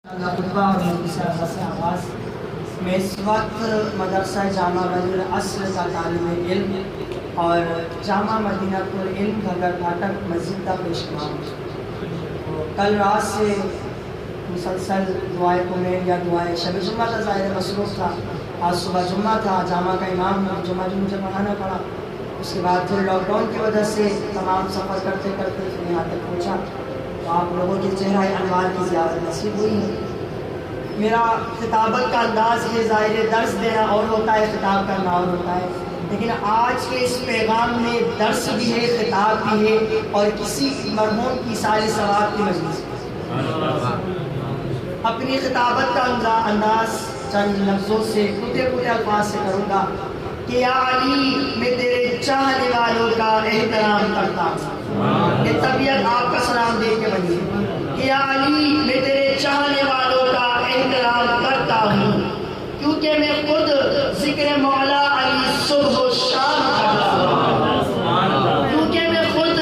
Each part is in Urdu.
خطبہ اور مدرسہ سے آغاز میں اس وقت مدرسہ جامعہ بنی الاصل کا طالب علم اور جامعہ مدینہ العلم گھگر پھاٹک مسجد کا پیشکار کل رات سے مسلسل دعائے کمیر یا دعائے شب جمعہ کا ظاہر مصروف تھا. آج صبح جمعہ تھا، جامعہ کا امام جمعہ جو مجھے پڑھانا پڑا. اس کے بعد پھر لاک ڈاؤن کی وجہ سے تمام سفر کرتے کرتے پھر یہاں تک پہنچا. تو آپ لوگوں کے چہرہ انوار کی زیارت نصیب ہوئی ہے. میرا خطابت کا انداز یہ ظاہر درس دینا اور ہوتا ہے، خطاب کرنا اور ہوتا ہے، لیکن آج کے اس پیغام میں درس بھی ہے، خطاب بھی ہے اور کسی مرحوم کی سال ثواب کی مجلس. اپنی خطابت کا انداز چند لفظوں سے ٹوٹے ٹوٹے الفاظ سے کروں گا کہ یا علی میں تیرے چاہنے والوں کا احترام کرتا ہوں. یہ طبیعت آپ کا سلام دے کے بنی کہ یا علی میں تیرے چاہنے والوں کا احترام کرتا ہوں، کیونکہ میں خود ذکر مولا علی صبح و شام کرتا ہوں، کیونکہ میں خود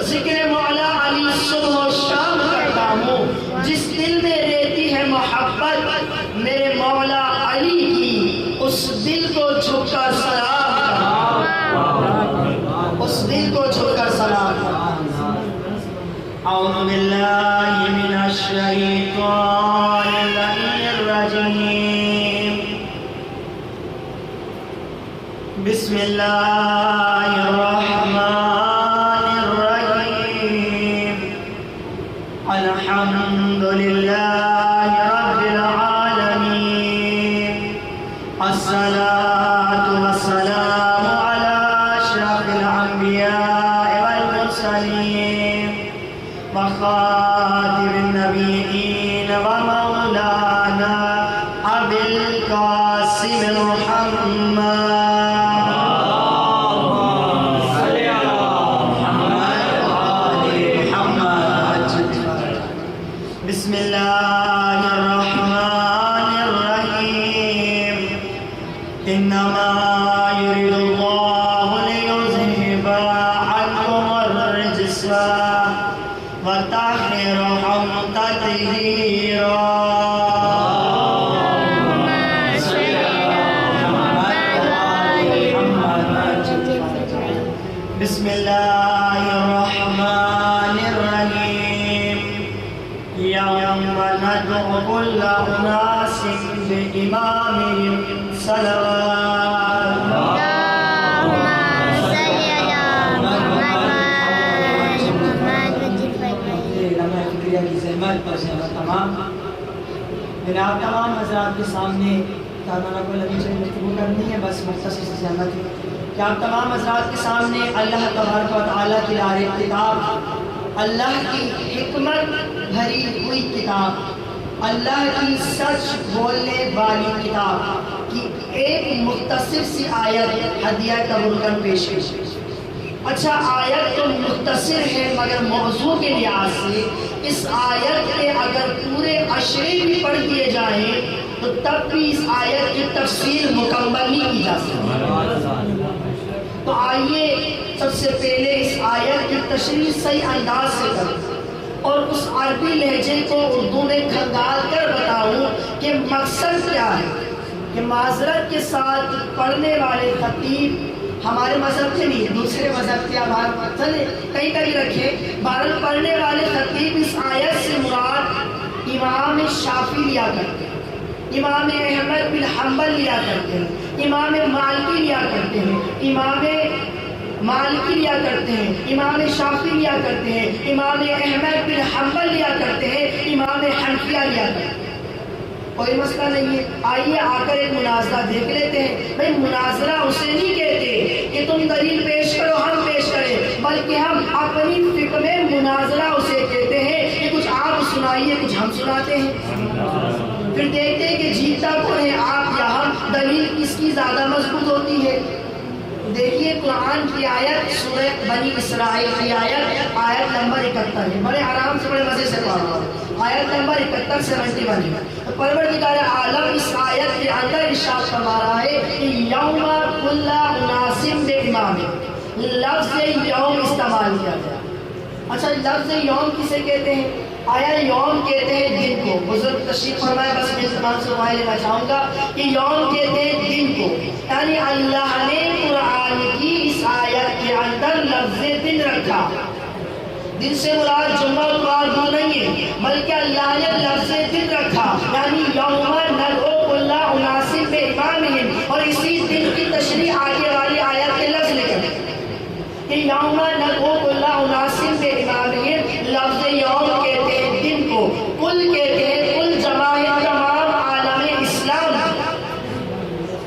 ذکر مولا علی صبح و شام کرتا ہوں. جس دل میں رہتی ہے محبت میرے مولا علی کی، اس دل کو جھک کر سلام کرتا، اس دل کو جھک کر سلام کرتا. اعوذ باللہ من الشیطان الرجیم، بسم اللہ الرحمن الرحیم. الحمد للہ رب العالمین، الصلاة والسلام علی اشرف الانبیاء والمرسلین وخاتم النبیین ومولانا ابی القاسم محمد. بسم اللہ الرحمن الرحیم. انما یرید اللہ لیذہب عنکم الرجس وطہرکم تطہیرا. بسم اللہ الرحمن الرحیم. یوم ندعو کل اناس بإمامہم صلوات. تمام میں نے آپ تمام حضرات کے سامنے گفتگو کرنی ہے، بس مختصر سی زحمت ہے کہ آپ تمام حضرات کے سامنے اللہ تبارک و تعالیٰ کی دار کتاب، اللہ کی حکمت بھری ہوئی کتاب، اللہ کی سچ بولنے والی کتاب کی ایک مختصر سی آیت ہدیہ قبول کر پیش کی. اچھا، آیت تو مختصر ہے مگر موضوع کے لحاظ سے اس آیت کے اگر پورے اشرے بھی پڑھ دیے جائیں تو تب بھی اس آیت کی تفسیر مکمل نہیں کی جا سکتی. تو آئیے سب سے پہلے اس آیت کی تشریح صحیح انداز سے کریں اور اس عربی لہجے کو اردو میں کھنگال کر بتاؤں کہ مقصد کیا ہے. کہ معذرت کے ساتھ پڑھنے والے خطیب ہمارے مذہب کے نہیں، دوسرے مذہب کے ہمارے کئی کئی رکھے. بہرحال پڑھنے والے خطیب اس آیت سے مراد امام شافعی لیا کرتے ہیں، امام احمد بن حنبل لیا کرتے ہیں، امام مالکی لیا کرتے ہیں، امام مالکی لیا کرتے ہیں، امام شافعی لیا کرتے ہیں، امام احمد بن حنبل لیا کرتے ہیں، امام حنفیہ لیا کرتے ہیں. کوئی مسئلہ نہیں ہے. آئیے آ کر ایک مناظرہ دیکھ لیتے ہیں. بھائی مناظرہ اسے نہیں کہتے کہ تم دلیل پیش کرو ہم پیش کریں، بلکہ ہم اپنی فکر میں مناظرہ اسے کہتے ہیں کہ کچھ آپ سنائیے کچھ ہم سناتے ہیں، پھر دیکھتے ہیں کہ جیتا کون ہے، آپ یا ہم، دلیل کس کی زیادہ مضبوط ہوتی ہے. دیکھیے قرآن کی آیت سورہ بنی اسرائیل کی آیت نمبر 71 ہے. بڑے آرام سے بڑے مزے سے پڑھ رہا ہوں. آیت نمبر 71 سے 71 ہے. تو پروردگار عالم اس آیت کے اندر ارشاد فرما رہا ہے کہ یوم کل اناس بامام، لفظ یوم استعمال کیا گیا. اچھا لفظ یوم کسے کہتے ہیں؟ آیا یوم کہتے ہیں دن کو، بزرگ تشریف فرمائے، بس میں تمام سے دعائیں لینا چاہوں گا کہ یوم کہتے ہیں دن کو، یعنی اللہ نے قرآن کی اس آیت کے اندر لفظ دن رکھا. دن سے مراد جمعہ اور اتوار نہیں ہے، بلکہ اللہ نے لفظ دن رکھا، یعنی یوم ندعو کل اناس بامامہم، اور اسی دن کی تشریح آگے والی آیت کے لفظ لے کر کہ یوم ندعو کل اناس بامامہم. لفظ یوم کہتے ہیں دن کو، کل کہتے ہیں کل جمع ہے تمام عالم اسلام.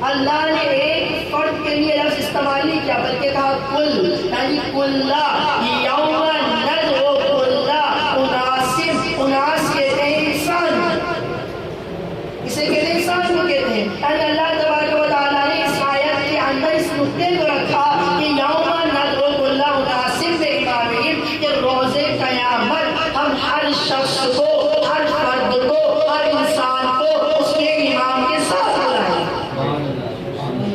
اللہ نے ایک فرد کے لیے لفظ استعمال نہیں کیا بلکہ کہا کل، یعنی کلا یوم ندعو کلا اناس. اناس کہتے ہیں انسان، اسے کہتے ہیں انسان کو کہتے ہیں. یعنی اللہ تبارک و تعالیٰ نے اس آیت کے اندر اس نقطے کو رکھا کہ یوم ندعو کلا اناس بامامہم، کہ روز قیامت ہم ہر شخص کو، ہر فرد کو، ہر انسان کو اس کے امام کے ساتھ بلائیں.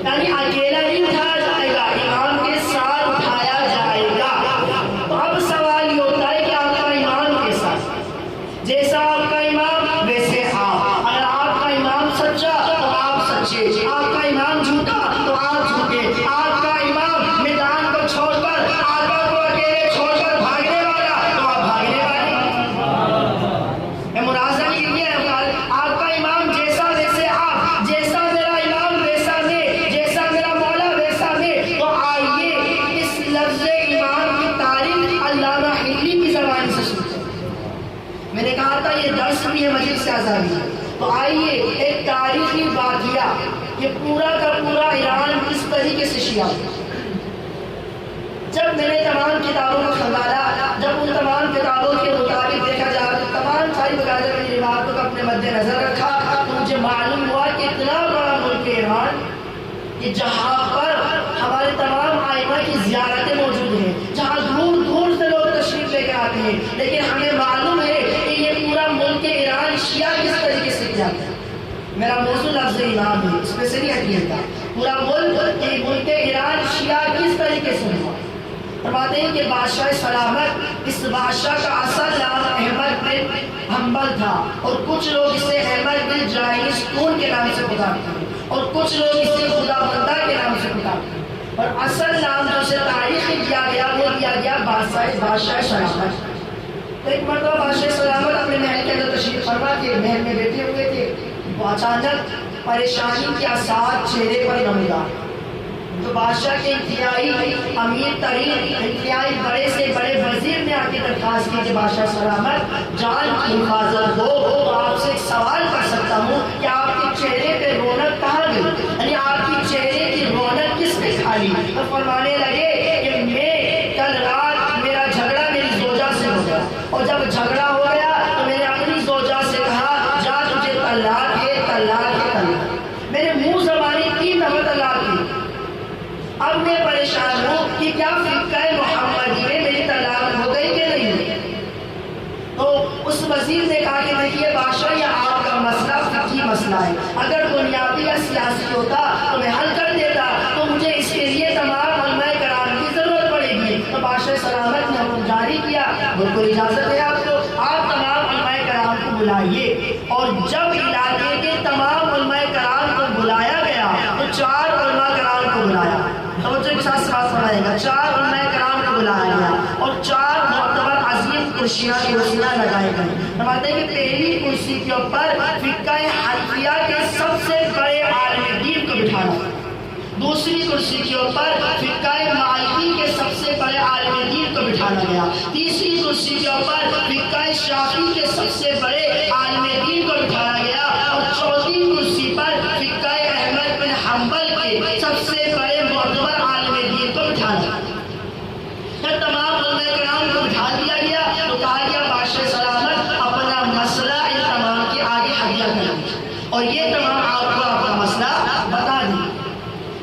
یعنی اکیلا نہیں اٹھایا جائے گا، امام کے ساتھ اٹھایا جائے گا. تو اب سوال یہ ہوتا ہے کہ آپ کا امام کیسا؟ جیسا آپ کا امام ویسے آپ. اگر آپ کا امام سچا تو آپ سچے، آپ کا امام جھوٹا تو آپ جھوٹے. آپ کا امام میدان کو چھوڑ کر، آقا کو اکیلے چھوڑ کر بھاگنے والا تو آپ بھاگنے والے. میں مرازہ نہیں کیا ہے، آپ کا امام جیسا ویسے آپ، جیسا میرا امام ویسا میں، جیسا میرا مولا ویسا میں. تو آئیے اس لفظ امام کی تعریف علامہ ہندی کی زبان سے سنتے ہیں. میں نے کہا تھا یہ درس بھی ہے مجلس آزادی ہے. تو آئیے ایک تاریخی واقعہ، یہ پورا کا پورا ایران کس طریقے سے شیعہ. جب میں نے تمام کتابوں کو سنبھالا، جب ان تمام کتابوں کے مطابق دیکھا جائے، تمام ساری بقاعدہ میں روایتوں کو اپنے مد نظر رکھا، تو مجھے معلوم ہوا کہ اتنا بڑا ملک ایران کہ جہاں پر ہمارے تمام آئمہ کی زیارتیں موجود ہیں، جہاں دور دور سے لوگ تشریف لے کے آتے ہیں، لیکن ہمیں معلوم ہے کہ یہ پورا ملک ایران شیعہ کس طریقے سے کیا ہے. میرا موضوع لفظ امام ہے، اس پہ سے نہیں ہٹیے گا. پورا ملک ایران شیعہ کس طریقے سے ہوا. فرماتے ہیں کہ بادشاہ سلامت، اس بادشاہ کا اصل نام احمد بن حنبل تھا، اور کچھ لوگ اسے احمد بن جاہستون کے نام سے پکارتے ہیں، اور کچھ لوگ اسے خدا بندہ کے نام سے پکارتے ہیں. اور اصل نام جو اسے تاریخ میں دیا گیا وہ دیا گیا بادشاہ سلامت. تو ایک مرتبہ بادشاہ سلامت اپنے محل کے اندر تشریف فرما کے محل میں بیٹھے ہوئے تھے. وہ اچانک پریشانی کے آثار چہرے پر نمودار. تو بادشاہ کے انتہائی امیر ترین، انتہائی بڑے سے بڑے وزیر نے آ کے درخواست کی کہ بادشاہ سلامت جان کی حفاظت ہو تو آپ سے ایک سوال کر سکتا ہوں کہ آپ کے چہرے پہ رونق کہاں گئی، یعنی آپ کی چہرے کی رونق کس نے کھا لی. تو فرمانے لگے کہ میں کل رات میرا جھگڑا میری زوجہ سے ہو گیا، اور جب جھگڑا ہو گیا تو میں نے اپنی زوجہ سے کہا جا تجھے طلاق ہے، طلاق ہے، طلاق. میں نے منہ زبانی 3 دفعہ طلاق دی. اب میں پریشان ہوں کہ کیا فقہ محمدی میں میری طلاق ہو گئی کہ نہیں. تو اس وزیر نے کہا کہ دیکھیے بادشاہ یہ آپ کا مسئلہ فقہی مسئلہ ہے، اگر دنیاوی یا سیاسی ہوتا تو میں حل کر دیتا، تو مجھے اس کے لیے تمام علماء کرام کی ضرورت پڑے گی. تو بادشاہ سلامت نے حکم جاری کیا، بالکل اجازت ہے آپ کو، آپ تمام علماء کرام کو بلائیے. اور جب علاقے کے تمام علماء کرام کو بلایا گیا تو 4 علماء کرام کو بلایا. توجہ کے ساتھ بات فرمائے گا. 4 علماء کرام کو بلایا گیا اور 4 معتبر عظیم کرسیاں لگائے گئے. فرماتے ہیں کہ پہلی کرسی کے اوپر فقہ حنفیہ کے سب سے بڑے عالم دین کو بٹھانا، دوسری کرسی کے اوپر فقہ مالکی کے سب سے بڑے عالم دین کو بٹھانا گیا، تیسری کرسی کے اوپر فقہ شافعی کے سب سے بڑے عالم دین کو بٹھایا گیا، اور چوتھی کرسی پر فقہ احمد بن حنبل کے سب سے بڑے معتبر عالم دین کو بٹھانا گیا. جب تمام علماء کرام کو بٹھا دیا گیا تو کہا گیا بادشاہ سلامت اپنا مسئلہ ان تمام کے آگے ہدیہ کریں، اور یہ تمام آپ کو اپنا مسئلہ بتا دیں.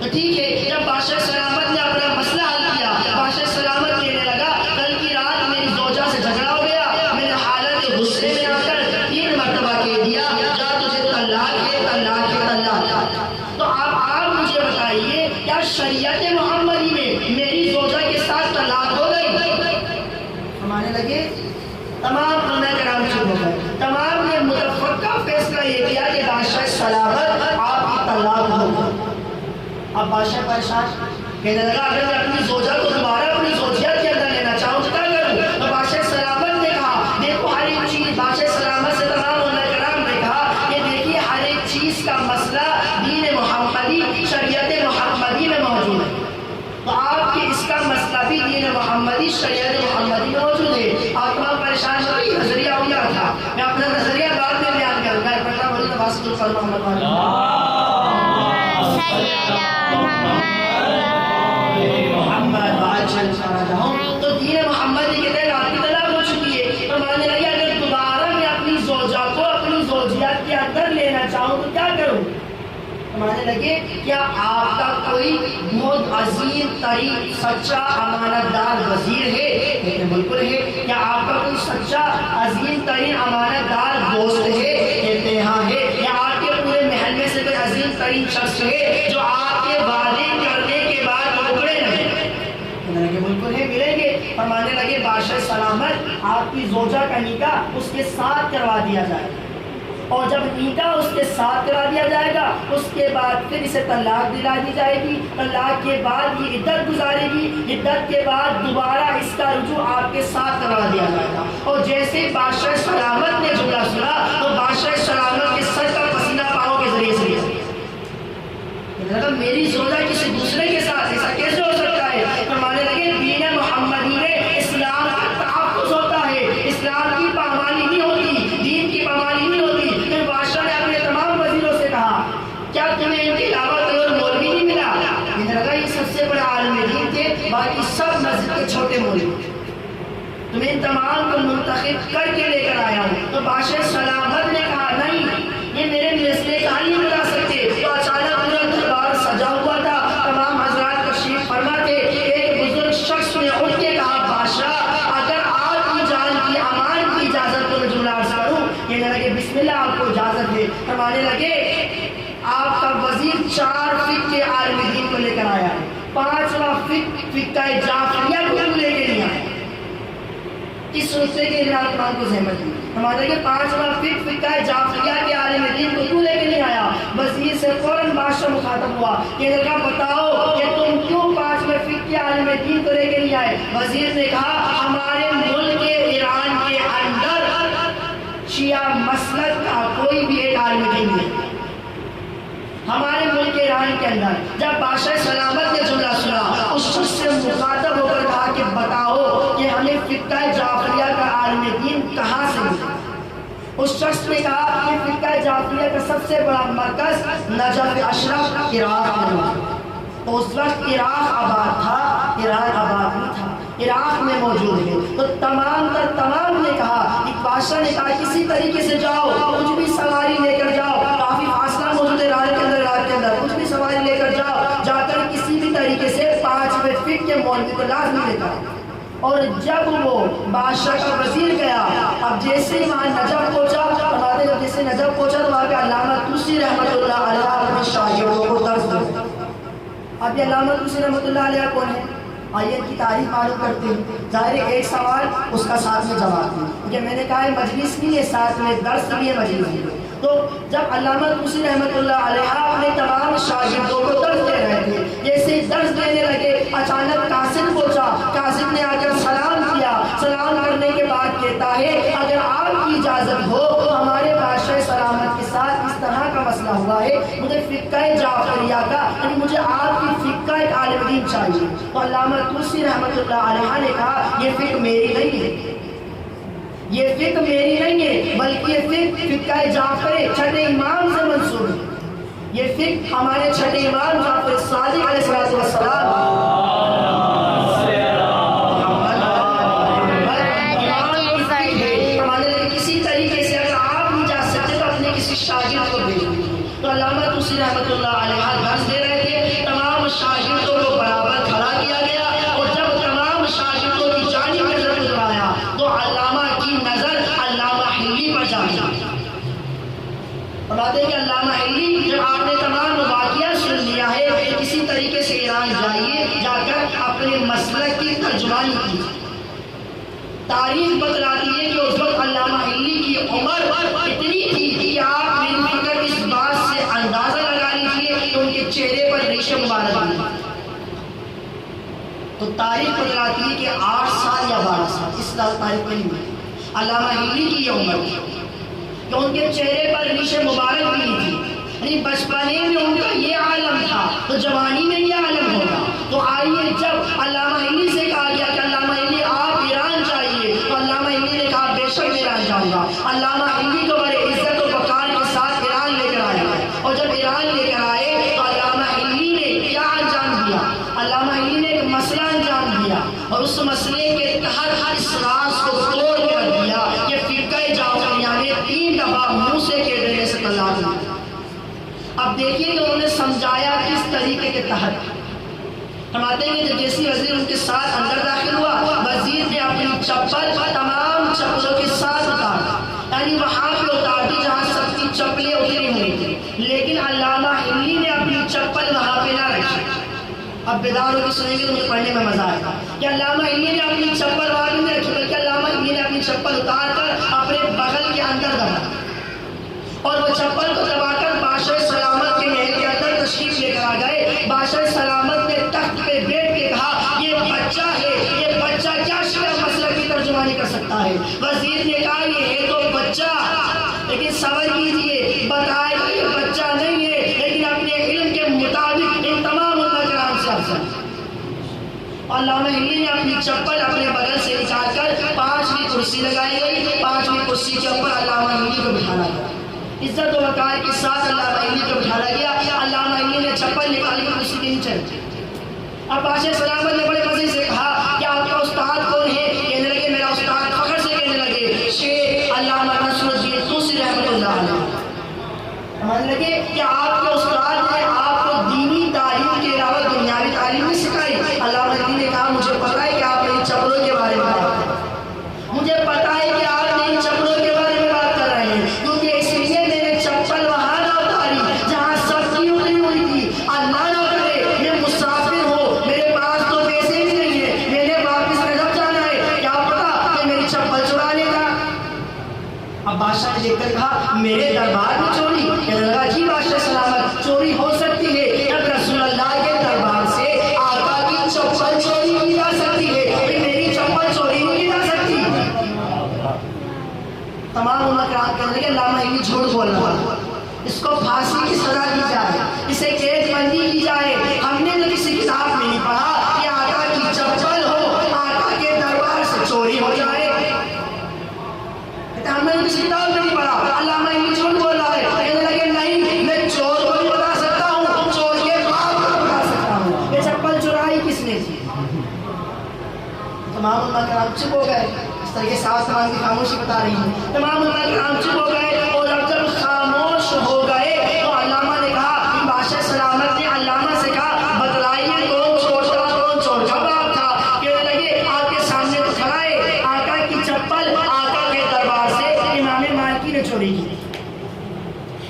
تو ٹھیک ہے، جب بادشاہ سلامت نے اپنا مسئلہ حل کیا، بادشاہ سلامت کہنے لگا کل کی رات میری زوجہ سے جھگڑا ہو گیا، میں نے حالت غصے میں آ کر 3 مرتبہ کہہ دیا جا تجھے طلاق ہے، طلاق ہے، طلاق. تو آپ مجھے بتائیے کیا شریعت محمدی میں میری زوجہ کے ساتھ طلاق ہو گئی؟ ہمارے لگے تمام علماء کرام یہ کیا کہ بادشاہ سلامت آپ کی طلاق ہو۔ اب بادشاہ پریشان کہنے لگا اگر میں اپنی زوجہ کو دوبارہ اپنی زوجیت کے اندر لینا چاہوں تو کیا کروں؟ تو بادشاہ سلامت نے کہا دیکھو ہر ایک چیز، بادشاہ سلامت سے تمام علماء کرام نے کہا کہ دیکھیے ہر ایک چیز کا مسئلہ دین محمدی، شریعت محمدی میں موجود ہے، تو آپ کے اس کا مسئلہ بھی دین محمدی، شریعت محمدی میں موجود ہے۔ آپ تمام پریشان ہو رہی نظریہ ہو گیا تھا، میں اپنا نظریہ بعد میں بیان کروں گا۔ پڑھنا بولی تو بات پر محمد تو دین محمدی کے تحت آپ کی طلاق ہو چکی ہے۔ تو ماننے لگے اگر دوبارہ میں اپنی زوجہ کو اپنی زوجیت کے اندر لینا چاہوں تو کیا کروں؟ ماننے لگے کیا آپ کا کوئی بہت عظیم ترین سچا امانت دار وزیر ہے؟ کہتے ہیں بالکل ہے۔ کیا آپ کا کوئی سچا عظیم ترین امانت دار دوست ہے؟ کہتے ہیں ہاں ہے۔ یا آپ کے پورے محل میں سے کوئی عظیم ترین شخص ہے جو آپ کے وعدے کرنے کے بعد مکرے نہیں؟ کہنے لگے بالکل ہے، ملیں گے۔ اور ماننے لگے بادشاہ سلامت آپ کی زوجہ کا نکاح اس کے ساتھ کروا دیا جائے، اور جب نکاح اس کے ساتھ کرا دیا جائے گا اس کے بعد پھر اسے طلاق دلا دی جائے گی۔ طلاق کے بعد یہ عدت گزارے گی، عدت کے بعد دوبارہ اس کا رجوع آپ کے ساتھ کروا دیا جائے گا۔ اور جیسے بادشاہ سلامت نے جملہ سنا تو بادشاہ سلامت کے سر کا پسینہ پاؤں کے ذریعے سے لگا میری زوجہ کسی دوسرے کے ساتھ، ایسا کیسے ہو سکتا ہے؟ فرمانے لگے دین محمدی میں اسلام کا تحفظ ہوتا ہے، اسلام کی پامالی نہیں ہوتی، دین کی پامالی نہیں ہوتی۔ پھر بادشاہ نے اپنے تمام وزیروں سے کہا کیا تمہیں ان کے علاوہ کوئی اور مولوی نہیں ملا؟ انہیں لگا یہ سب سے بڑا عالم دین تھے، باقی سب مسجد کے چھوٹے مولوی تھے، تمہیں ان تمام کو منتخب کر کے لے کر آیا ہوں۔ تو بادشاہ سلامت نے کہا نہیں، یہ میرے مسئلے کا نہیں بتا سکتے۔ تو اچانک پورا دربار سجا ہوا تھا، تمام حضرات تشریف فرما تھے۔ ایک بزرگ شخص نے اٹھ کے کہا بادشاہ اگر آپ کی جان کی امان کی اجازت تو میں جملہ عرض کروں؟ کہنے لگے بسم اللہ، آپ کو اجازت ہے۔ فرمانے لگے آپ کا وزیر 4 فقہ کے عالم دین کو لے کر آیا ہے، 5واں فقہ جعفریہ کو لے کے نہیں آیا۔ اس رتبے کے لیے قرآن کو زحمت دی۔ ہمارے کہ 5واں فقہ جعفریہ کے عالم دین کو کیوں لے کے نہیں آیا؟ وزیر سے فوراً بادشاہ مخاطب ہوا کہ لگا بتاؤ کہ تم کیوں 5ویں فقہ کے عالم دین کو لے کے نہیں آئے؟ وزیر نے کہا ہمارے ملک کے ایران کے اندر شیعہ مسلک کا کوئی بھی ایک عالم دین نہیں، ہمارے ملک ایران کے اندر۔ جب بادشاہ سلامت نے جملہ سنا اس شخص سے مخاطب ہو کر کہا کہ بتاؤ کہ ہمیں فقہ جعفریہ کا عالم دین کہاں سے ملا؟ اس شخص نے کہا کہ فقہ جعفریہ کا سب سے بڑا مرکز نجف اشرف عراق میں موجود، تو اس وقت عراق آباد تھا، ایران آباد نہیں تھا، عراق میں موجود ہے۔ تو تمام نے کہا، ایک بادشاہ نے کہا کسی طریقے سے جاؤ، کچھ بھی سواری لے کر جاؤ، کافی فاصلہ موجود ہے رات کے اندر، کچھ بھی سواری لے کر جاؤ، جا کر کسی بھی طریقے سے 5ویں فقہ کے مولوی کو لازمی لے کر۔ اور جب وہ بادشاہ کا وزیر گیا، اب جیسے وہاں نجف پہنچا، جب جیسے نجف پہنچا تو وہاں پہ علامہ طوسی رحمۃ اللہ علیہ اپنے شاگردوں کو درس دیا۔ اب یہ علامہ طوسی رحمۃ اللہ علیہ کون ہے؟ آئیے کی تعریف معلوم کرتے ہیں۔ ظاہر ایک سوال اس کا ساتھ میں جواب دیں، کیونکہ میں نے کہا ہے مجلس بھی ہے، ساتھ میں درس بھی ہے، مجلس بھی ہے۔ تو جب علامہ طوسی رحمۃ اللہ علیہ اپنے تمام شاگردوں کو درس دے رہے تھے، جیسے درس دینے لگے اچانک قاصد پہنچا، قاصد نے آ کر سلام کیا، سلام کرنے کے بعد کہتا ہے اگر آپ کی اجازت ہو تو ہمارے بادشاہ سلامت کے ساتھ اس طرح کا مسئلہ ہوا ہے، مجھے فقہ جعفریہ کا یعنی مجھے آپ کی فقہ ایک عالم دین چاہیے۔ تو علامہ طوسی رحمۃ اللہ علیہ نے کہا یہ فقہ میری نہیں ہے، یہ فقہ میری نہیں ہے، بلکہ یہ فقہ جعفر چھٹے امام سے منسوب ہے، یہ فقہ ہمارے چھٹے امام جعفر صادق علیہ السلام کسی طریقے سے اگر آپ نہیں جا سکتے تو اپنے کسی شاگرد کو بھیج دیجیے۔ تو علامہ طوسی رحمۃ اللہ علیہ درس دے رہے تھے، تمام شاگردوں کو برابر کھڑا کیا گیا، اور جب تمام شاگردوں کی جانب نظر گزرایا تو علامہ کی نظر علامہ حلی پر جاتی۔ بتاتے ہیں کہ علامہ حلی جب آپ نے تمام واقعہ سن لیا ہے کسی طریقے سے ایران جائیے، جا کر اپنے مسلک کی ترجمانی کیجیے۔ تاریخ بتلاتی ہے کہ اس وقت علامہ حلی کی عمر اتنی تھی کہ آپ تو تاریخ بتلاتی ہے کہ 8 سال یا 12 سال، اس تاریخ میں نہیں ہوئی علامہ ہلی کی یہ عمر تھی کہ ان کے چہرے پر ریش مبارک بھی نہیں تھی، یعنی بچپنے میں ان کا یہ عالم تھا تو جوانی میں یہ عالم ہوگا۔ تو آئیے جب علامہ ہلی سے کہا گیا کہ علامہ ہلی آپ ایران جائیے، تو علامہ ہلی نے کہا بے شک میں ایران جاؤں گا۔ علامہ ہلی کو بڑے عزت و وقار کے ساتھ ایران لے کر آئے، اور جب ایران لے کر آئے تو علامہ ہلی نے کیا انجام دیا؟ علامہ ہلی نے ایک مسئلہ انجام دیا، اور اس مسئلے کے تحت اس راز کو توڑ کر دیا کہ فرقہ جعفریہ نے 3 دفعہ موسیٰ کے ڈیرے سے طلاق دی۔ اب دیکھیے کہ انہوں نے سمجھایا کس طریقے کے تحت۔ فرماتے ہیں کہ جیسی وزیر ان کے ساتھ اندر داخل ہوا، وزیر نے اپنی چپل تمام چپلوں کے ساتھ اتار، یعنی وہاں پہ اتار دی جہاں سب کی چپلیں اتری ہوئی تھی، لیکن علامہ ہلی نے اپنی چپل وہاں پہ نہ رکھی۔ اب بیدار ہو کے سنیں گے تو مجھے پڑھنے میں مزہ آئے گا کہ علامہ ہلی نے اپنی چپل وہاں پہ نہیں رکھی، بلکہ علامہ ہلی نے اپنی چپل اتار کر اپنے بغل کے اندر دبا، اور وہ چپل کو دبا کر بادشاہ سلامت کے محل کے اندر تشریف لے کر آ گئے۔ بادشاہ سلامت نے تخت پہ بیٹھ کے کہا یہ بچہ ہے، یہ بچہ کیا شرع مسئلہ کی ترجمانی کر سکتا ہے؟ وزیر نے کہا یہ ہے تو بچہ، لیکن صبر کیجیے، بتائے گا یہ بچہ نہیں ہے، لیکن اپنے علم کے مطابق ان تمام کرام سے افضل۔ علامہ ہلی نے اپنی چپل اپنے بغل سے نکال کر 5ویں کرسی لگائی گئی، 5ویں کرسی کے اوپر علامہ ہلی کو بٹھانا گیا، عزت و وقار کے ساتھ علامہ ہلی کو بٹھایا گیا۔ علامہ ہلی نے چپل نکالی کرسی کے نیچے رکھی۔ اب بادشاہ سلامت نے بڑے مزے سے کہا کہ آپ کا استاد کون ہے؟ کہنے لگے میرا استاد، فخر سے کہنے لگے شیخ علامہ نصر الدین طوسی رحمۃ اللہ علیہ۔ سمجھ لگے کہ آپ کے استاد نے آپ کو دینی تعلیم کے علاوہ دنیاوی تعلیم بھی سکھائی۔ علامہ ہلی نے کہا مجھے پتا ہے کہ آپ میری چپلوں کے بارے میں بات کر رہے ہیں، مجھے پتا ہے کہ آپ میری چپلوں کے بارے میں بات کر رہے ہیں، کیونکہ اس لیے میں نے چپل وہاں نہ اتاری جہاں سب کی اتری ہوئی تھی۔ اللہ نہ کرے میں مسافر ہوں، میرے پاس تو پیسے بھی نہیں ہیں، میں نے واپس نجف جانا ہے، کیا پتا کہ میری چپل چرا لے گا۔ اب بادشاہ نے دیکھ کر کہا میرے دربار میں چوری؟ کہنے لگا جی بادشاہ سلامت، چوری ہو سکتی ہے، جب رسول اللہ کے دربار سے آقا کی چپل چوری کی جا سکتی ہے، میری چپل چوری نہیں کی جا سکتی۔ تمام علماء کرام کہنے لگے علامہ ہلی جھوٹ بول رہا ہے، اس کو پھانسی کی سزا دی جائے، اسے قید بندی کی جائے۔ ہم نے تو کسی کتاب میں نہیں پڑھا کہ آقا کی چپل ہو، آقا کے دربار سے چوری ہو جائے، ہم نے کسی کتاب میں نہیں پڑھا۔ علامہ ہلی جھوٹ بول رہا ہے، کہنے لگے نہیں میں چور کو بھی بتا سکتا ہوں، چور کے باپ کو بتا سکتا ہوں، یہ چپل چرائی کس نے تھی؟ تمام علماء کرام چپ ہو گئے، اس طرح کے ساتھ سامان کی خاموشی بتا رہی ہیں۔ تمام علماء کرام چپ ہو گئے، اور جب خاموش ہو گئے تو علامہ نے کہا، بادشاہ سلامت نے علامہ سے کہا بتلائیے کون چور تھا، کون چور کا باپ تھا؟ کہنے لگے آپ کے سامنے تو کھڑا ہے، آقا کی چپل آقا کے دربار سے امام مالکی نے چوری کی۔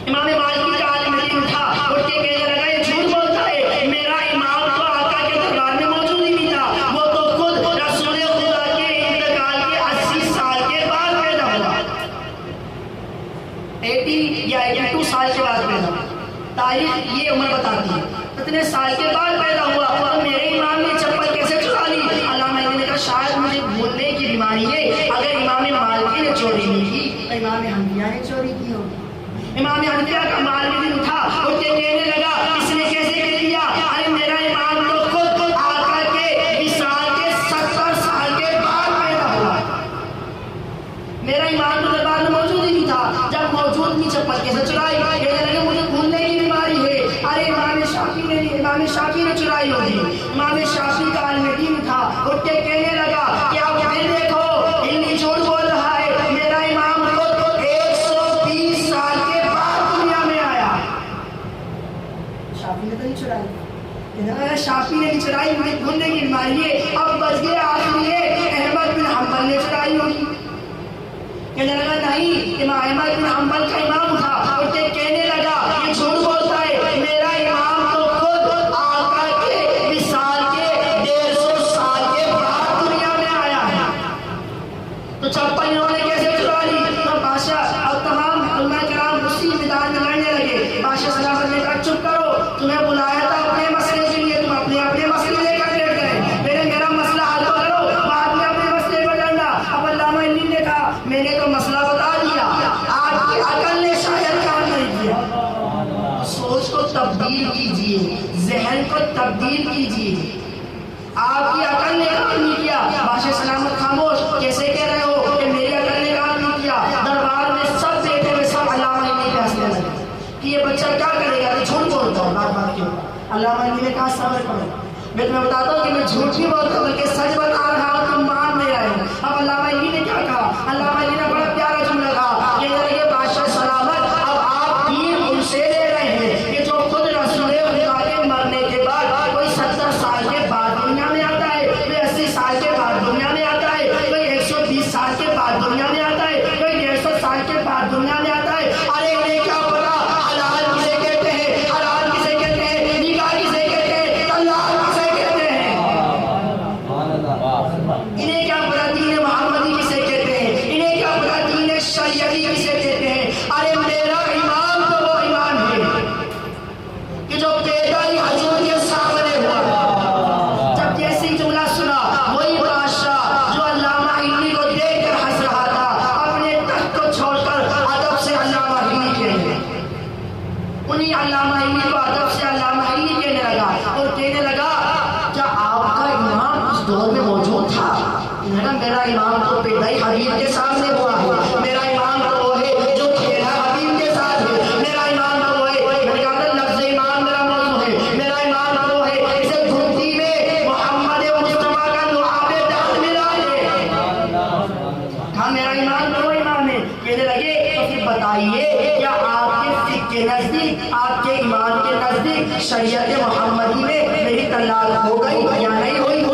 امام مالکی کا عالم علم تھا، اٹھ کے کہنے لگا یہ جھوٹ بولتا ہے، میرا امام تو آقا کے دربار میں موجود ہی نہیں تھا، وہ تو خود رسول خدا کے انتقال کے 80 سال کے بعد پیدا ہوا، 80 یا 82 سال کے بعد پیدا ہوا، تاریخ یہ عمر بتاتی ہے، اتنے سال کے بعد پیدا ہوا، تو میرے امام نے چپل کیسے چرا لی؟ علامہ نے کہا شاید مجھے بھولنے کی بیماری ہے، اگر امام مالکی نے چوری نہیں کی تو امام حنفیہ نے چوری کی ہو۔ امام حنفیہ کا مال بھی دن اٹھا، اٹھ کے کہنے لگا اس نے کیسے کہہ دیا؟ ارے میرا امام تو خود آقا کے وصال کے 70 سال کے بعد پیدا ہوا، میرا امام تو دربار میں موجود ہی نہیں تھا، جب موجود نہیں چپل کیسے چرائی؟ کہنے لگے مجھے بھولنے کی بیماری ہے، ارے امام شافعی نے چرائی ہوگی۔ امام شافعی کا عالم دین تھا، اٹھ کے کہنے لگا کہ آپ پھر دیکھو ہلی جھوٹ بول رہا ہے، میرا امام خود 120 سال کے بعد دنیا میں آیا۔ شافعی نے تو نہیں چرائی، کہنے لگا شافعی نے نہیں چرائی، مجھے بھولنے کی بیماری ہے، اب بچ گیا آخری ہے احمد بن حنبل نے چرائی ہوگی۔ کہنے لگا نہیں، امام احمد بن حنبل کا امام تھا، اٹھ کے کہنے لگا یہ جھوٹ بولتا ہے، میرا امام تو خود آقا کے وصال کے 150 سال کے بعد دنیا میں آیا ہے، تو چپل انہوں نے کیسے چرا لی؟ تو بادشاہ اور تمام علماء کرام اسی میدان میں لڑنے لگے۔ بادشاہ سلامت نے کہا چپ کرو، تمہیں بلایا تھا اپنے مسئلے کے لیے، تم اپنے مسئلے لے کر بیٹھ گئے، میرا کیجیے، ذہن کو تبدیل کیجیے۔ آپ کی عقل نے کام نہیں کیا، بادشاہ سلامت خاموش، کیسے کہہ رہے ہو کہ میری عقل نے کام نہیں کیا؟ دربار میں سب بیٹھے ہوئے سب علامہ علمی پہ ہنسنے لگے کہ یہ بچہ کیا کرے گا، جھوٹ بولتا ہوں بات بات کیوں؟ علامہ علمی نے کہا صبر کرو، میں تمہیں بتاتا ہوں کہ میں جھوٹ نہیں بولتا بلکہ سچ بتا رہا ہوں، تم مان نہیں رہے ہو۔ اب علامہ علمی نے کیا کہا؟ علامہ علمی نے بڑا پیارا جملہ کہا کہ یہ بادشاہ سلامت، اب آپ دین ان سے لے رہے ہیں کہ جو خود رسول خدا کے مرنے کے بعد کوئی 70 سال کے بعد دنیا میں آتا ہے، کوئی 80 سال کے بعد دنیا میں آتا ہے، کوئی 120 سال کے بعد دنیا میں آتا ہے، کوئی 150 سال کے بعد دنیا میں آتا ہے۔ ارے انہیں کیا پتا حلال کسے کہتے ہیں، حرام کسے کہتے ہیں، نکاح کسے کہتے ہیں، طلاق کسے کہتے ہیں؟ انہیں کیا پتا دین محمدی کسے کہتے ہیں، انہیں کیا پتا دین شریعتی کسے کہتے ہیں؟ ارے میرا ایمان تو وہ ایمان ہے کہ جو پیدا ہی حضور کے سامنے ہوا۔ جب جیسی جملہ سنا، وہی بادشاہ جو علامہ علمی کو دیکھ کر ہنس رہا تھا، اپنے تخت کو چھوڑ کر ادب سے علامہ علمی کہنے، انہیں علامہ علمی کو ادب سے علامہ علمی کہنے لگا اور کہنے لگا کیا آپ کا امام اس دور میں موجود تھا؟ انہوں نے کہا میرا امام تو پیدا ہی حبیب کے سامنے ہوا ہے، میرا امام تو وہ ہے جو کھیلا حبیب کے ساتھ ہے، میرا امام تو وہ ہے، میں نے کہا تھا لفظ امام میرا موضوع ہے، میرا امام تو وہ ہے اسے دھرتی میں محمد مصطفیٰ کا لعاب دہن ملا ہے۔ کہا میرا امام تو وہ امام ہے۔ کہنے لگے تو پھر بتائیے کیا آپ کے فقہ کے نزدیک، آپ کے ایمان کے نزدیک شریعت محمدی میں میری طلاق ہو گئی یا نہیں ہوئی؟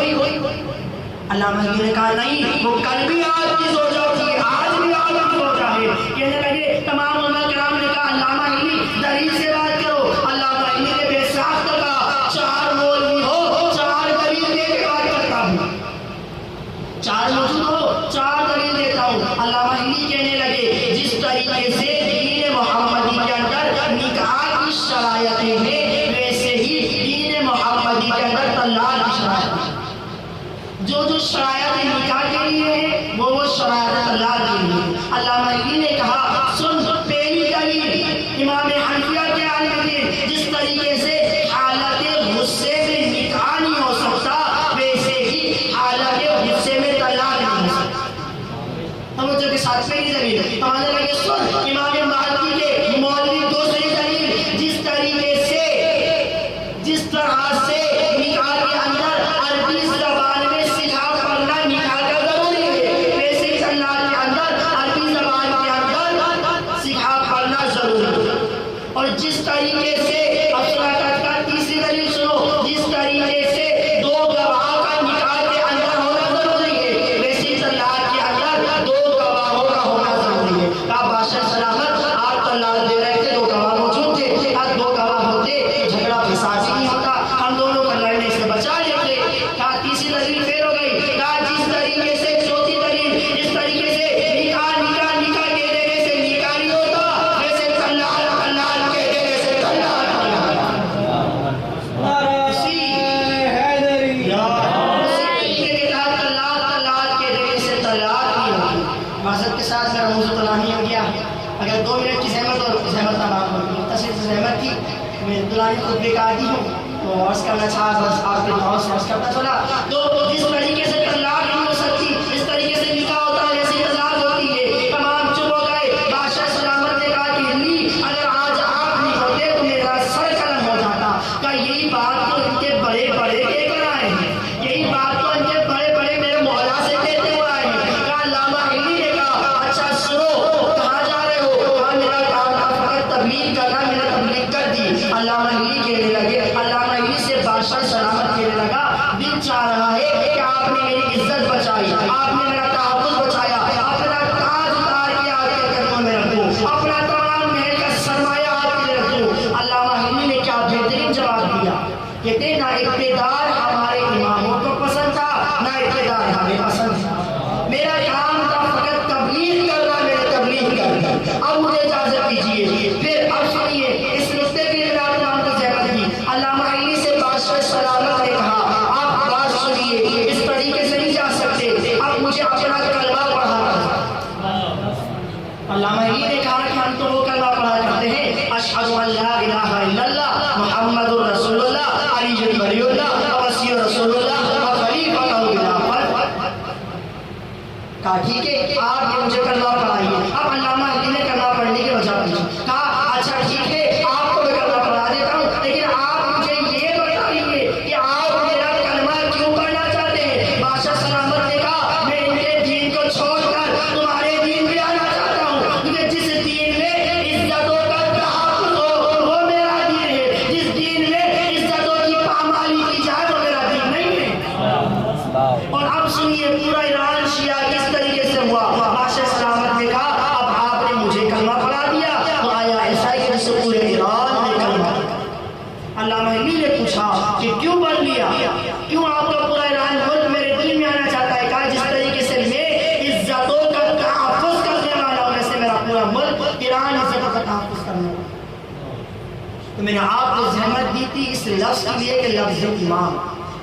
علامہ علمی نے کہا نہیں، وہ کل بھی آپ کی زوجہ تھی، آج بھی آپ کی زوجہ ہے۔ کہنے لگے تمام علماء کرام نے کہا علامہ علمی دلیل سے بات کرو۔ علامہ علمی نے بے ساختہ کہا 4 مولوی ہو 4 دلیل دے کے بات کرتا ہوں، 4 موجود ہو 4 دلیل دیتا ہوں۔ علامہ علمی کہنے لگے جس طریقے سے دین محمدی کے اندر نکاح کی شرائطیں ہیں، ویسے ہی دین محمدی کے اندر طلاق کی شرائط ہے۔ جو شرائط نکاح کے لیے ہے وہ شرائط طلاق کے لیے۔ علامہ علمی نے کہا سن، پہلی دلیل امام حنفیہ کے عالم دین، جس طریقے سے حالت غصے میں نکاح نہیں ہو سکتا، ویسے ہی حالت غصے میں طلاق نہیں ہو سکتا۔ توجہ کے ساتھ پہلی دلیل کہنے لگے سن، امام مالکی کے مولوی دوسری دلیل، جس طریقے سے جس طرح سے نکاح کے اندر عربی زبان میں سکھا پڑھنا نکاح کا ضروری ہے، ویسے ہی طلاق کے اندر عربی زبان کے اندر سکھا پڑھنا ضروری ہے۔ اور جس طریقے سے افلاطون کا تیسری دلیل سنو، جس طریقے سے 2 گواہ کا نکاح کے اندر ہونا ضروری ہے، ویسے ہی طلاق کے اندر 2 گواہوں کا ہونا ضروری ہے۔ کہا بادشاہ سلامت آپ طلاق دے رہے تھے، 2 گواہ موجود تھے، آج 2 گواہ ہوتے جھگڑا فساد نہیں ہوتا، ہم دونوں کو لڑنے سے بچا لیتے۔ کہا تیسری دلیل فیل ہو گئی۔ کہا جس طریقے سے چوتھی دلیل، جس طریقے سے نکاح نکاح نکاح کہہ دینے سے نکاح نہیں ہوتا، ویسے طلاق طلاق کہہ دینے سے طلاق معذرت کے ساتھ میرا موضوع طلاق ہو گیا۔ اگر 2 منٹ کی زحمت اور زحمت نہ معاف ہوگی، مختصر سے زحمت تھی، میں طلاق خطبے کا عادی ہوں تو عرض کرنا چاہا، بس آپ کے دعاؤں سے عرض کرتا چلا۔ تو جس طریقے سے طلاق نہیں ہو سکتی، اس طریقے سے نکاح ہوتا ہے ویسے طلاق ہوتی ہے۔ تمام چپ ہو گئے۔ بادشاہ سلامت نے کہا کہ علی اگر آج آپ نہیں ہوتے تو میرا سر قلم ہو جاتا۔ کہا یہی بات تو ان کے بڑے بڑے کہہ کر آئے ہیں، یہی بات تو ان کے بڑے بڑے میرے مولا سے کہتے ہوئے آئے ہیں۔ کہا علامہ علمی نے کہا اچھا سنو، کہاں جا رہے ہو؟ کہا میرا کام تھا فقط تبلیغ کرنا، میں نے تبلیغ کر دی۔ علامہ علمی کہنے لگے، علامہ علمی سے بادشاہ سلامت کہنے لگا دل چاہ رہا ہے کہ آپ نے میری عزت بچائی، آپ نے میرا تحفظ بچایا، اپنا تاج اتار کے آپ کے قدموں میں رکھوں، اپنا تمام محل کا سرمایہ آپ کے رکھوں۔ علامہ علمی نے کیا بہترین جواب دیا، کہتے نہ اقتدار ہمارے اماموں کو پسند تھا، نہ اقتدار ہمیں پسند تھا، میرا کام تھا فقط تبلیغ کرنا، میں نے تبلیغ کر دی، اب مجھے اجازت دیجیے۔ پھر اب سنیے اس نقطے کی علامہ علمی سے بادشاہ سلامت نے کہا آپ بات سنیے، اس طریقے سے نہیں جا سکتے، اب مجھے اپنا کلمہ پڑھا کر۔ علامہ علمی نے کہا کہ ہم تو وہ کلمہ پڑھا کرتے ہیں اشہد ان لا الہ الا اللہ محمد الرسول پورے ایران میں کلمہ پڑھا۔ علامہ حلی نے پوچھا کہ کیوں پڑھ لیا، کیوں آپ کا پورا ایران ملک میرے دل میں آنا چاہتا ہے؟ کہا جس طریقے سے میں عزتوں کا تحفظ کرنے والا ہوں، ویسے میرا پورا ملک ایران عزتوں کا تحفظ کرنے والا۔ تو میں نے آپ کو زحمت دی تھی اس لفظ کے لیے کہ لفظ امام،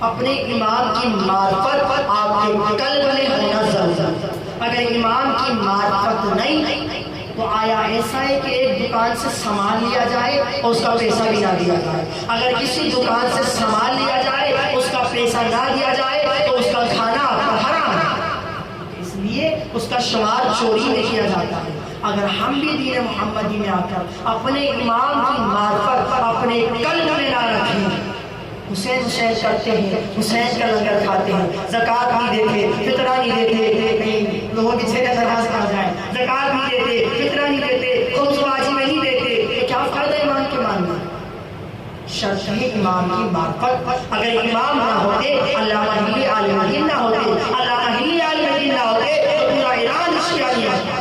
اپنے امام کی معرفت آپ کے قلب میں ہونا ضروری ہے۔ اگر امام کی معرفت نہیں تو آیا ایسا ہے کہ ایک دکان سے سامان لیا جائے اور اس کا پیسہ بھی نہ دیا جائے؟ اگر کسی دکان سے سامان لیا جائے اس کا پیسہ نہ دیا جائے تو اس کا کھانا آپ کا حرام ہے، اس لیے اس کا شمار چوری میں کیا جاتا ہے۔ اگر ہم بھی دین محمدی میں آ کر اپنے امام کی معرفت اپنے قلب میں نہ رکھیں، حسین حسین کرتے ہیں، حسین کا لنگر کھاتے ہیں، زکوٰۃ نہیں دیتے، فطرہ نہیں دیتے، کہیں لوگوں کی چھیڑے دراز کر جائیں، زکوٰۃ نہیں دیتے، فطرہ نہیں دیتے، خمس واجب نہیں دیتے، تو کیا فائدہ امام کے ماننے؟ شرط ہے امام کی معرفت۔ اگر امام نہ ہوتے، علامہ حلی عالم دین نہ ہوتے، علامہ حلی عالم دین نہ ہوتے تو پورا ایران شیعہ نہیں ہوتا۔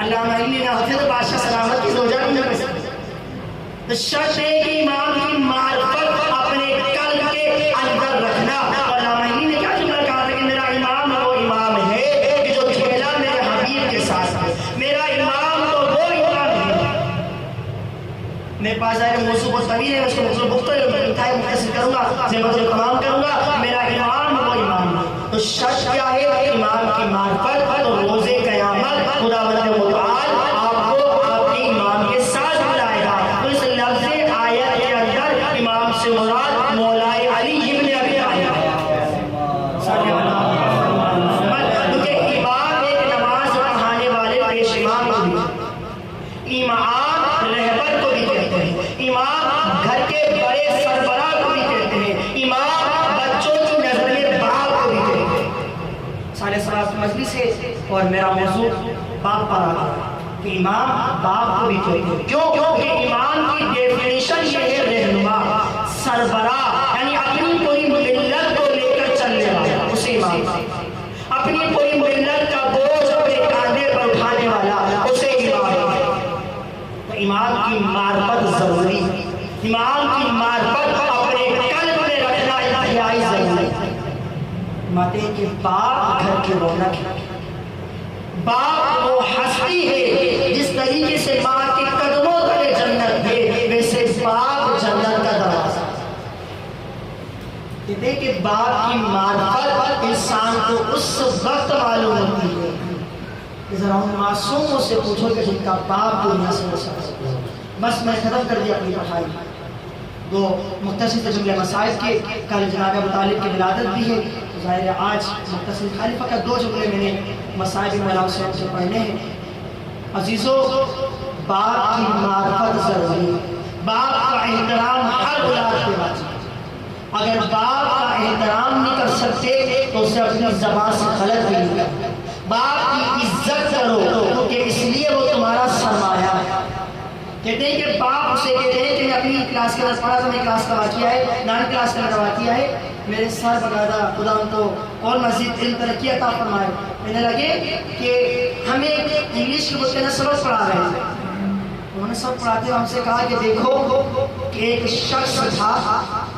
علامہ حلی نہ ہوتے تو بادشاہ سلامت کی زوجہ نہیں ہو سکتے۔ تو شرط ہے کہ امام کی معرفت اپنے قلب کے اندر رکھنا۔ علامہ حلی نے کیا جملہ کہا تھا کہ میرا امام وہ امام ہے کہ جو کھیلا میرے حبیب کے ساتھ ہے، میرا امام تو وہ امام ہے۔ میرے پاس ظاہر موضوع بہت طویل ہے، اس کو مختصر کروں گا، زحمت تمام کروں گا۔ میرا امام وہ امام ہے، تو شرط کیا ہے؟ امام کی معرفت۔ تو روز قیامت خداوند متعال آپ کو آپ کے امام کے ساتھ ملائے گا۔ تو اس لفظ آیت کے اندر امام سے مراد مولا علی ابن ابی طالب ہے، کیونکہ امام ایک نماز پڑھانے والے پیش امام کو بھی، امام رہبر کو بھی کہتے ہیں، امام گھر کے بڑے سربراہ کو بھی کہتے ہیں، امام بچوں کی نظر میں باپ کو بھی کہتے ہیں۔ سارے سلام مجلس ہے اور میرا موضوع باپ پر آ رہا ہے کہ امام باپ کو بھی کہتے ہیں۔ کیوں؟ کہ امام کی ڈیفینیشن یہ ہے رہنما، سربراہ، یعنی اپنی پوری ملت کو لے کر چلنے والا، اسے امام، اپنی پوری ملت کا بوجھ اپنے کاندھے پر اٹھانے والا، اسے امام۔ تو امام کی معرفت ضروری، امام کی معرفت اپنے قلب میں رکھنا انتہائی ضروری ہے۔ ماتے کہ باپ گھر کی رونق ہے، باپ وہ ہستی ہے جس طریقے سے ماں کے قدموں تلے جنت ہے، ویسے باپ جنت کا دروازہ۔ کہتے ہیں کہ باپ کی معرفت انسان کو اس وقت معلوم ہوتی ہے کہ ذرا ان معصوموں سے پوچھو کہ جن کا باپ دنیا سے مسافر۔ بس میں ختم کر دیا اپنی پڑھائی، دو مختصر جملے مسائل کے، کل جناب ابو طالب کی ولادت بھی ہے، ظاہر ہے آج مختصر خالی فقط دو جملے میں نے مسائل مولا حسین سے پڑھنے ہیں۔ عزیزو، باپ کی معرفت ضروری ہے، باپ کا احترام ہر اولاد پہ واجب ہے۔ اگر باپ کا احترام نہیں کر سکتے تو اسے اپنی زبان سے غلط بھی نہیں کرو۔ باپ کی عزت کرو کہ اس لیے وہ تمہارا سرمایہ ہے۔ کہتے ہیں کہ باپ اسے کہتے ہیں کہ میں اپنی کلاس کے اندر پڑھا تھا، میں کلاس کا واقعہ ہے، 9 کلاس کا واقعہ ہے، میرے سر بغادہ خدا ان کو اور مزید علم ترقی عطا فرمائے، کہنے لگے کہ ہمیں انگلش کے بک کے اندر سبق پڑھا رہے ہیں، انہوں نے سب پڑھاتے ہم سے کہا کہ دیکھو کہ ایک شخص تھا،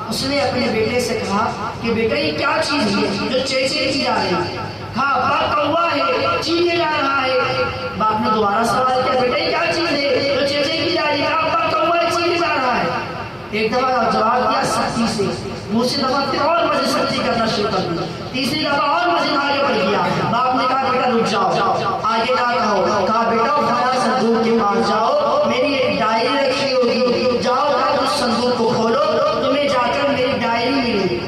اس نے اپنے بیٹے سے کہا کہ بیٹا یہ کیا چیز ہے جو چیچے کی جا رہی ہے؟ کہا باپ کوا ہے، چیخے جا رہا ہے۔ باپ نے دوبارہ سوال کیا بیٹا یہ کیا چیز ہے جو چیچے کی جا رہی ہے؟ کہا باپ کوا ہے، چیخے جا رہا ہے۔ ایک دفعہ جواب دیا سختی سے، دوسری دفعہ پھر اور مزید سختی کرنا شروع کر دیا، تیسری دفعہ اور مزید آگے بڑھ گیا۔ باپ نے کہا بیٹا رک جاؤ، آگے نہ کہو۔ کہا بیٹا فلاں صندوق کے پاس جاؤ، میری ایک ڈائری رکھی ہوگی، جاؤ اس صندوق کو کھولو، تمہیں جا کر میری ڈائری ملے گی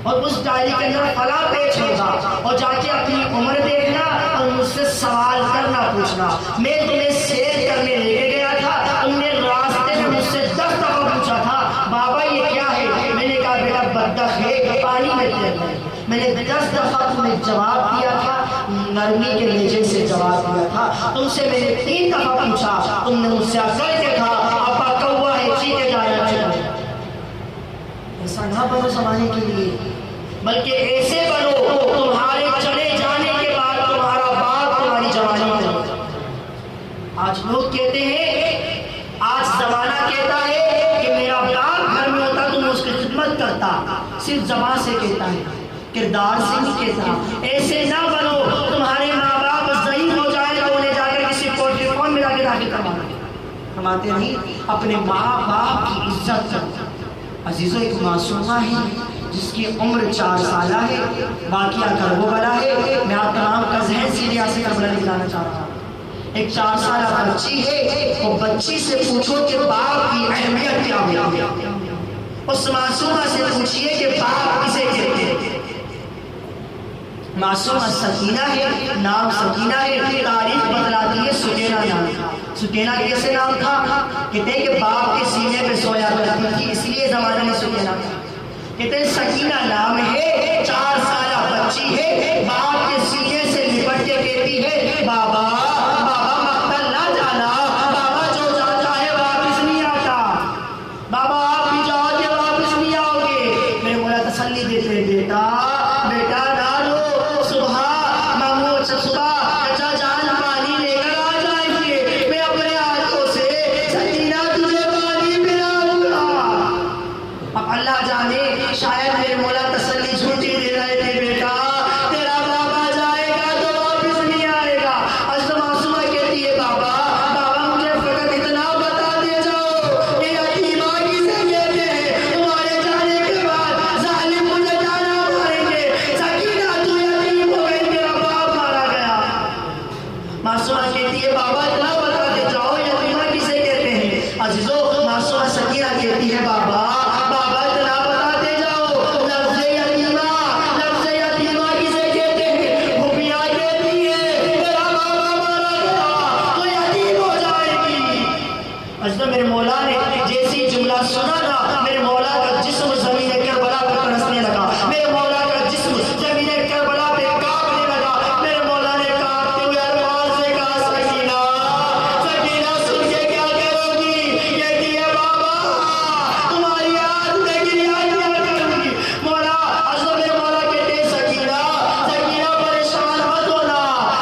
اور اس ڈائری کے اندر فلاں پیج ہوگا، اور جا کے اپنی عمر دیکھنا اور مجھ سے سوال کرنا پوچھنا۔ میں تمہیں سیر کرنے لے کے گیا تھا، تم نے راستے میں مجھ سے 10 دفعہ پوچھا تھا بابا یہ کیا ہے؟ میں نے کہا بیٹا بدبخت ہے، پانی میں تیرنا ہے۔ میں نے 10 دفعہ تمہیں جواب دیا تھا، نرمی کے لہجے سے جواب دیا تھا، تم سے میں نے 3 دفعہ پوچھا، تم نے مجھ سے اکڑ کے کہا ابا کوا ہے، چیخے جا رہا ہے۔ ایسا نہ بنو زمانے کے لیے، بلکہ ایسے بنو تمہارے چلے جانے کے بعد تمہارا باپ تمہاری جوانی کرے۔ آج لوگ کہتے ہیں کرتا، صرف زبان سے کہتا ہے، کردار سے نہیں کہتا۔ ایسے نہ بنو تمہارے ماں باپ ضعیف ہو جائے تو انہیں جا کر کسی پولٹری فارم میں جا کے داخل کروا دو۔ فرماتے نہیں اپنے ماں باپ کی عزت کرو۔ عزیزو ایک معصومہ ہے جس کی عمر 4 سالہ ہے، واقعہ کربو بلا ہے، میں آپ تمام کا ذہن سیدھے سے کربلا دکھانا چاہ رہا ہوں۔ ایک 4 سالہ بچی ہے، وہ بچی سے پوچھو کہ باپ کی اہمیت کیا ہوتی ہے، اس معصومہ سے پوچھئے کہ باپ کسے کہتے ہیں۔ معصومہ سکینہ ہے، نام سکینہ ہے، تاریخ بتلاتی ہے سکینہ نام تھا۔ سکینہ کیسے نام تھا؟ کہتے ہیں کہ باپ کے سینے پہ سویا کرتی تھی، اس لیے زمانے میں سکینہ تھا۔ کہتے ہیں سکینہ نام ہے، 4 سالہ بچی ہے، باپ کے سینے سے لپٹ کے کہتی ہے بابا بابا مقتل نہ جانا، بابا جو جاتا ہے واپس نہیں آتا، بابا آپ بھی جاؤ گے واپس نہیں آؤ گے۔ میرے مولا تسلی دیتے ہیں بیٹا بیٹا نہ رو، صبح چچا جان پانی لے کر آ جائیں گے، میں اپنے ہاتھوں سے سکینہ تجھے پانی پلاؤں گا۔ اب اللہ جانے شاید میرے مولا تسلی جھوٹی دے رہے تھے، بیٹا تیرا بابا جائے گا تو واپس نہیں آئے گا۔ حضرت معصومہ کہتی ہے بابا بابا مجھے فقط اتنا بتا دے جاؤ کہ یتیمہ کسے کہتے ہیں، تمہارے جانے کے بعد ظالم مجھے جانا ماریں گے، سکینہ تو یتیم ہو گئی، تیرا باپ مارا گیا۔ معصومہ کہتی ہے بابا اتنا بتا دے جاؤ یتیمہ کسے کہتے ہیں۔ عزیزو معصومہ سکینہ کہتی ہے بابا بابا اتنا بتا دے جاؤ لفظ یتیمہ کسے کہتے ہیں، بھوپیا کہتی ہے میرا بابا مارا گیا تو یتیم ہو جائے گی۔ عزیزو میرے مولا نے جیسی جملہ سنا نا، میرے مولا کا جسم زمین کربلا پر ترسنے لگا، میرے مولا کا جسم زمین کربلا پہ کانپنے لگا۔ میرے مولا نے کانپتے ہوئے الفاظ سے کہا سکینہ سکینہ سن کے کیا کرو گی؟ کہتی ہے بابا تمہاری آنکھ میں گریا کیا کروں گی۔ مولا عزیزو میرے مولا کہتے ہیں سکینہ سکینہ پریشان مت ہونا،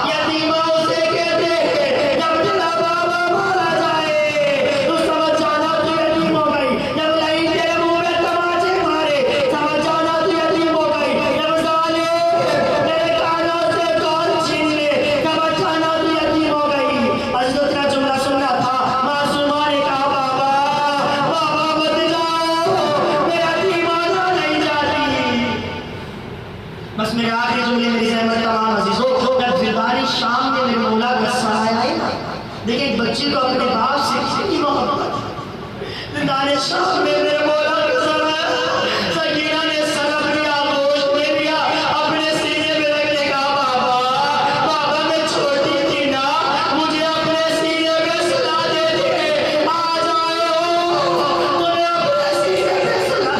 یتیمہ اسے کہتے ہیں جب تیرا بابا مارا جائے تو سمجھ جانا تو یتیم ہو گئی، جب نہیں تیرے منہ میں تماچے مارے سمجھ جانا تو یتیم ہو گئی، جب ظالم میرے کانوں سے کون چھین لے سمجھ جانا تو یتیم ہو گئی۔ عزیزو اتنا جملہ سننا تھا، معصومہ نے کہا بابا بابا مت جاؤ میں یتیمانہ نہیں جاتی۔ بس میرے آخری جملے میری زحمت تمام عزیزو، جب دیواری شام میں میرے مولا کا سایہ آئے نا، دیکھیں ایک بچی کو اپنے باپ سے کتنی محبت، دیواری شام میں میرے مولا کا سایہ سکینہ نے سلب لیا، گوشت لے لیا، اپنے سینے میں رکھنے کا بابا بابا میں چھوٹی تھی نا، مجھے اپنے سینے میں سلا دیتے، آج آئے ہو تمہیں اپنے سینے میں سلا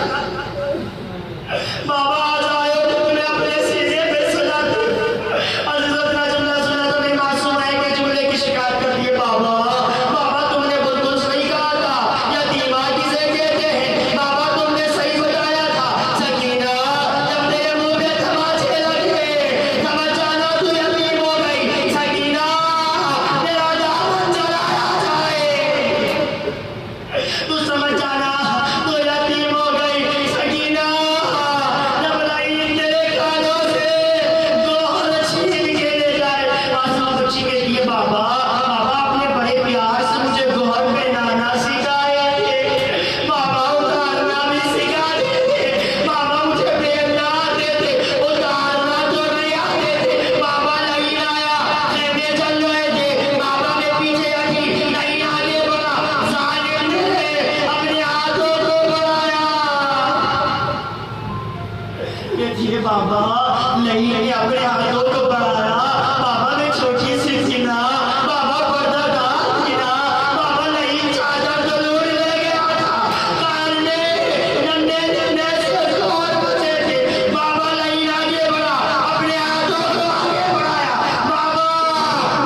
بابا آج آئے ہو تو تمہیں اپنے سینے میں سلا دیتے۔ عزیزو اتنا جملہ سنا تو میری معصومہ ہے کہ جملے کی شکایت کر دیے بابا بابا تم نے بالکل صحیح کہا تھا، یتیمہ کسے کہتے ہیں، بابا تم نے صحیح بتایا تھا، سکینہ جب تیرے منہ میں تماچے لگے سمجھ جانا تو یتیم ہو گئی، سکینہ میرا دامن چلایا جائے تو سمجھ جانا تو یتیم ہو گئی، سکینہ جب نہیں تیرے کانوں سے گوہر چھین کے لے جائے۔ معصومہ بچی کہتی ہے بابا بابا اپنے بڑے پیار سے مجھے گوہر پہنانا سکھائے تھے، بابا اتارنا بھی سکھاتے تھے، بابا مجھے پہننا آتے تھے، اتارنا تو نہیں آتے تھے، بابا نہیں آیا، خیمے چل رہے تھے، بابا میں پیچھے ہٹی نہیں آگے بڑھا، ظالم نے اپنے ہاتھوں کو بڑھایا۔ کہتی ہے بابا نہیں اپنے ہاتھوں کو بڑھایا، بابا میں چھوٹی سی تھی نا، بابا پردہ دار تھی نا، بابا نہیں چادر تو لوٹ لے گیا تھا، کان میں ننھے ننھے سے خون بچے تھے، بابا نہیں آگے بڑھا، اپنے ہاتھوں کو آگے بڑھایا، بابا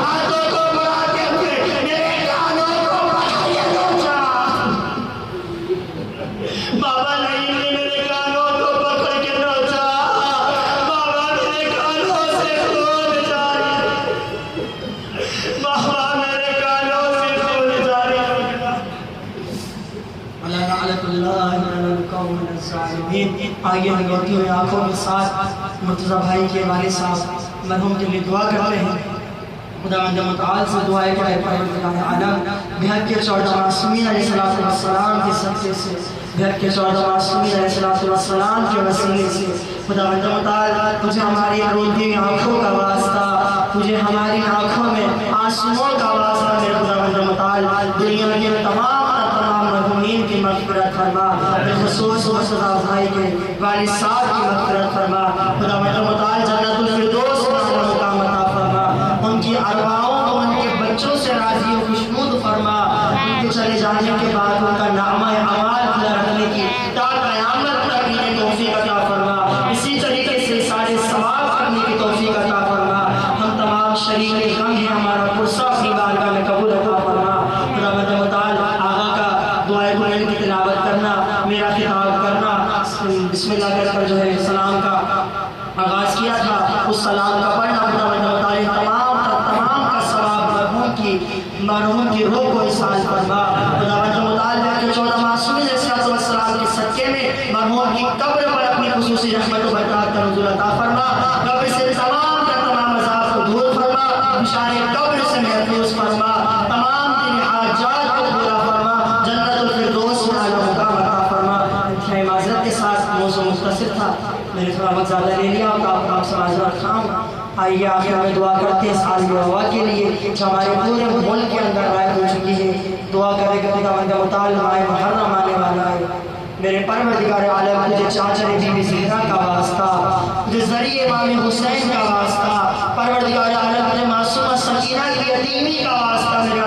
ہاتھوں کو بڑھاتے ہوئے میرے کانوں کو بڑھائیے نوچا، بابا نہیں میرے کانوں کو پکڑ کے نوچا، بابا میرے کانوں سے لعنت اللہ علی القوم الظالمین۔ آئیے ہم روتی ہوئی آنکھوں کے ساتھ مرتضیٰ بھائی کے والد صاحب مرحوم کے لیے دعا کرتے ہیں۔ خداوند متعال سے دعائیں کرے پروردگار عالم بحق کے 14 معصومین علیہ السلام کے صدقے سے، بحق کے 14 معصومین علیہ السلام کے وسیلے سے خداوند متعال تجھے ہماری روتی ہوئی آنکھوں کا واسطہ، تجھے ہماری آنکھوں میں آنسوؤں کا واسطہ میرے خداوند متعال دنیا کے تمام مرحومین کی مغفرت فرما، بالخصوص مرتضیٰ بھائی کے والد صاحب کی مغفرت فرما۔ خداوند متعال جنت الفردوس میں مقام عطا فرما، ان کی ارواحوں کو ان کے بچوں سے راضی و خوشنود فرما، ان کے چلے جانے کے بعد ان کا نامہ اعمال کھلا رکھنے کی تا قیامت تک انہیں توفیق عطا فرما، اسی طریقے سے سارے ثواب کرنے کی توفیق عطا فرما۔ ہم تمام شریک غم ہیں، ہمارا قرصہ اپنی بارگاہ میں قبول عطا فرما۔ خداوند متعال آقا کا دعائے قرآن کی تلاوت کرنا، میرا خطاب کرنا، بسم اللہ کہہ کر جو ہے سلام کا آغاز کیا تھا، اس سلام کا پڑھنا خداوند متعال تمام کا ثواب مرحوم کی روح کو احسان فرما۔ خداوند متعال کے 14 معصومین علیہ السلام کے صدقے میں مرحوم کی قبر پر اپنی خصوصی رحمت و برکات کا نزول عطا فرما، قبر سے تمام کا تمام عذاب کو دور فرما، بشار قبر سے محفوظ فرما، تمام دن حاجات کو پورا فرما، جنت الفردوس میں اعلیٰ مقام عطا فرما۔ انتہائی معذرت کے ساتھ موضوع مختصر تھا، میں نے تھوڑا وقت زیادہ لے لیا اور آپ سے معذرت خواہوں۔ آئیے آخر میں دعا کرتے ہیں سال ہوا کے لیے جو ہمارے پورے ملک کے اندر رائے ہو چکی ہے۔ دعا کرے کہ خداوند متعال ماہ محرم آنے والا ہے، میرے پروردگار عالم تجھے چاچا بی بی زہرا کا واسطہ، تجھے ذریعے امام حسین کا واسطہ، پروردگار عالم تجھے معصومہ سکینہ کی یتیمی کا واسطہ، میرے